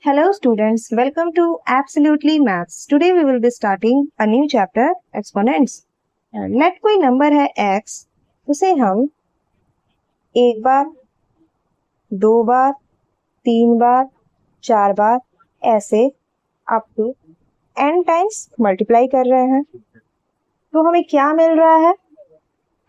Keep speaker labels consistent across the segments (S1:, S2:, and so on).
S1: Hello students, welcome to Absolutely Maths. Today we will be starting a new chapter, Exponents. Let कोई number है x, उसे हम एक बार, दो बार, तीन बार, चार बार ऐसे up to n times multiply कर रहे हैं। तो हमें क्या मिल रहा है?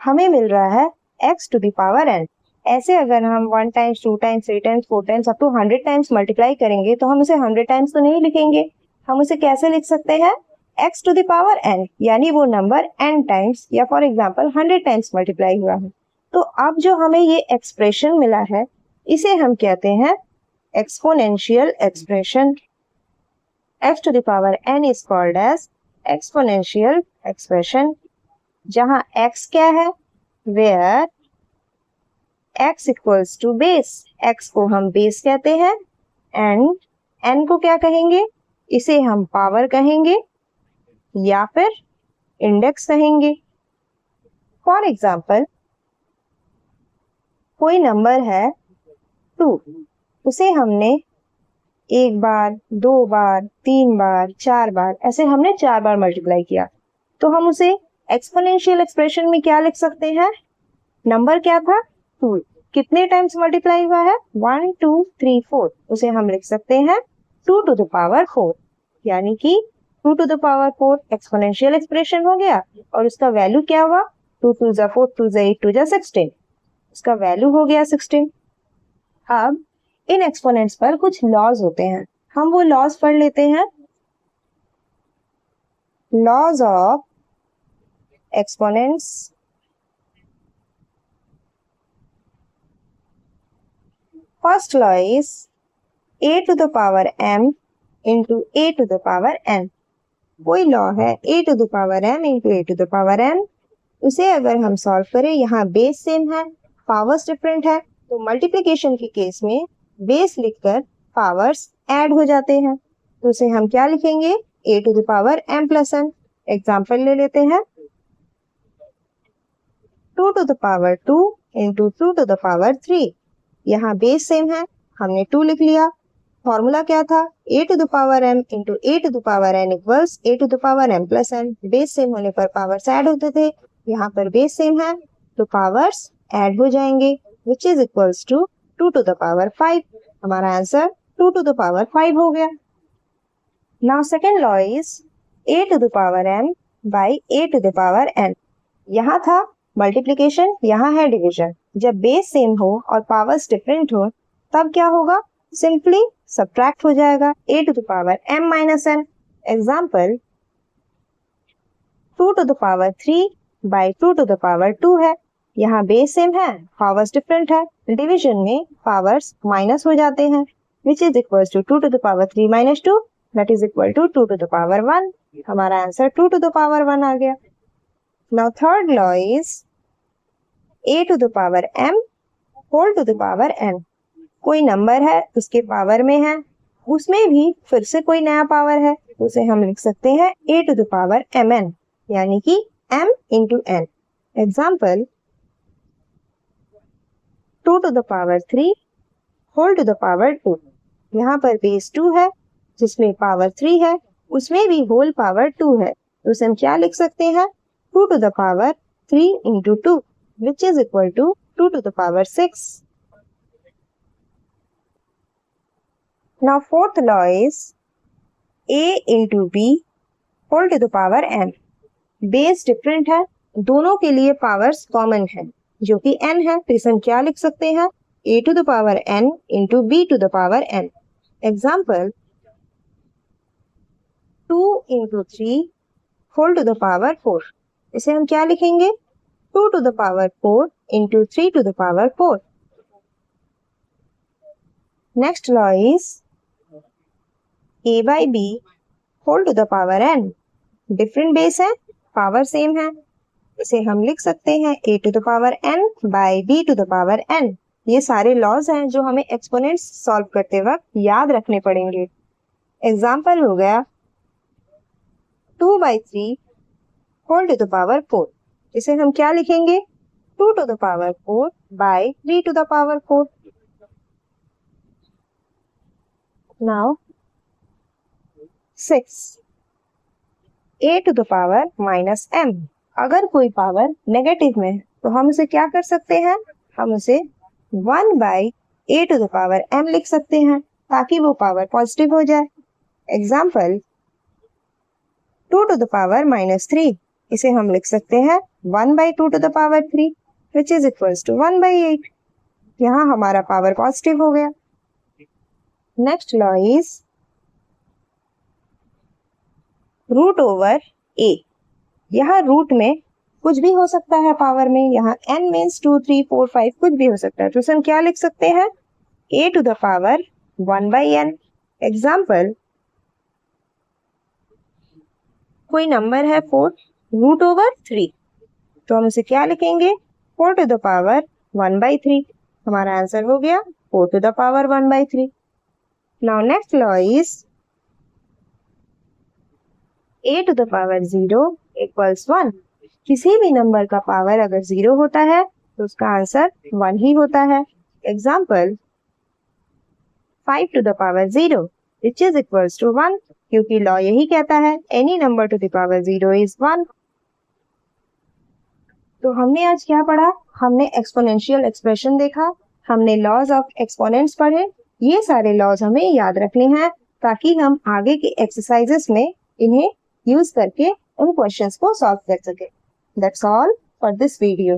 S1: हमें मिल रहा है x to the power n। ऐसे अगर हम 1 times, 2 times, 3 times, 4 times up to 100 times multiply करेंगे तो हम उसे 100 टाइम्स तो नहीं लिखेंगे। हम उसे कैसे लिख सकते हैं? x to the power n, यानी वो नंबर n टाइम्स या फॉर एग्जांपल 100 टाइम्स मल्टीप्लाई हुआ है। तो अब जो हमें ये एक्सप्रेशन मिला है इसे हम कहते हैं exponential expression. x to the power n is called as exponential expression, जहां x क्या है? Where x equals to base, x को हम बेस कहते हैं एंड n को क्या कहेंगे? इसे हम पावर कहेंगे या फिर इंडेक्स कहेंगे। फॉर एग्जाम्पल कोई नंबर है 2, उसे हमने एक बार, दो बार, तीन बार, चार बार ऐसे हमने 4 बार मल्टीप्लाई किया, तो हम उसे एक्सपोनेंशियल एक्सप्रेशन में क्या लिख सकते हैं? नंबर क्या था? 2। कितने टाइम्स मल्टीप्लाई हुआ है? 1 2 3 4। उसे हम लिख सकते हैं 2 टू द पावर 4, यानी कि 2 to the power 4 exponential expression हो गया और उसका वैल्यू क्या हुआ? 2 2 जा 4, 2 जा 8, 2 जा 16। उसका वैल्यू हो गया 16। अब इन एक्सपोनेंट्स पर कुछ लॉज होते हैं, हम वो लॉज पढ़ लेते हैं। Laws of exponents. First law is a to the power m into a to the power n. कोई लॉ है a to the power m into a to the power n, उसे अगर हम सॉल्व करें, यहाँ बेस सेम है, powers different है, तो मल्टीप्लिकेशन के केस में बेस लिखकर पावर्स ऐड हो जाते हैं। तो उसे हम क्या लिखेंगे? a to the power m plus n। Example ले लेते हैं, 2 to the power 2 into 2 to the power 3। यहाँ बेस सेम है, हमने 2 लिख लिया। फॉर्मूला क्या था? a to the power m into a to the power n equals a to the power m plus n। Base same होने पर powers add होते थे, यहाँ पर बेस सेम है तो पावर्स ऐड हो जाएंगे, which is equals to 2 to the power 5। हमारा आंसर 2 to the power 5 हो गया। Now second law is a to the power m by a to the power n। यहाँ था मल्टीप्लिकेशन, यहाँ है डिवीजन। जब बेस सेम हो और पावर्स डिफरेंट हो तब क्या होगा? सिंपली सब्ट्रैक्ट हो जाएगा a to the power m minus n। Example 2 to the power 3 by 2 to the power 2 है, यहाँ बेस सेम है, पावर्स डिफरेंट है, डिवीजन में पावर्स माइनस हो जाते हैं, which is equals to 2 to the power 3 minus 2, that is equal to 2 to the power 1। हमारा answer 2 to the power 1 आ गया। Now third law is a to the power m whole to the power n। कोई number है, उसके power में है, उसमें भी फिर से कोई नया पावर है, उसे हम लिख सकते हैं a to the power mn, यानी कि m into n। Example 2 to the power 3 whole to the power 2। यहाँ पर बेस 2 है, जिसमें पावर 3 है, उसमें भी होल पावर 2 है, तो उसे हम क्या लिख सकते हैं? 2 to the power 3 into 2, which is equal to 2 to the power 6। Now fourth law is a into b whole to the power n। Base different है, दोनों के लिए पावर्स कॉमन है जो कि n है, तो इसे हम क्या लिख सकते हैं? a to the power n into b to the power n। Example 2 into 3 whole to the power 4। इसे हम क्या लिखेंगे? 2 to the power 4 into 3 to the power 4। Next law is a by b whole to the power n। Different base है, power same है, इसे हम लिख सकते हैं a to the power n by b to the power n। ये सारे laws हैं जो हमें एक्सपोनेंट्स सॉल्व करते वक्त याद रखने पड़ेंगे। एग्जाम्पल हो गया 2 by 3 whole to the power 4। इसे हम क्या लिखेंगे? 2 to the power 4 by 3 to the power 4। Now 6 a to the power minus m। अगर कोई पावर नेगेटिव में है तो हम उसे क्या कर सकते हैं, हम उसे 1 by a to the power m लिख सकते हैं ताकि वो पावर पॉजिटिव हो जाए। Example 2 to the power minus 3, इसे हम लिख सकते हैं 1 by 2 to the power 3 which is equals to 1 by 8। यहाँ हमारा पावर पॉजिटिव हो गया। Next law is root over a। यहाँ रूट में कुछ भी हो सकता है पावर में, यहाँ n मीन्स 2 3 4 5 कुछ भी हो सकता है, तो हम क्या लिख सकते हैं a to the power 1 by n। Example कोई नंबर है 4 रूट ओवर 3, तो हम उसे क्या लिखेंगे 4 to the power 1 by 3। हमारा आंसर हो गया 4 to the power 1 by 3। Now next law is a to the power 0 equals 1। किसी भी नंबर का पावर अगर 0 होता है तो उसका आंसर 1 ही होता है। Example 5 to the power 0 which is equals to 1, क्योंकि लॉ यही कहता है any number to the power 0 is 1। तो हमने आज क्या पढ़ा, हमने एक्सपोनेंशियल एक्सप्रेशन देखा, हमने लॉज ऑफ एक्सपोनेंट्स पढ़े। ये सारे लॉज हमें याद रखने हैं ताकि हम आगे के एक्सरसाइजेस में इन्हें यूज करके उन क्वेश्चंस को सॉल्व कर सके। That's all for this video.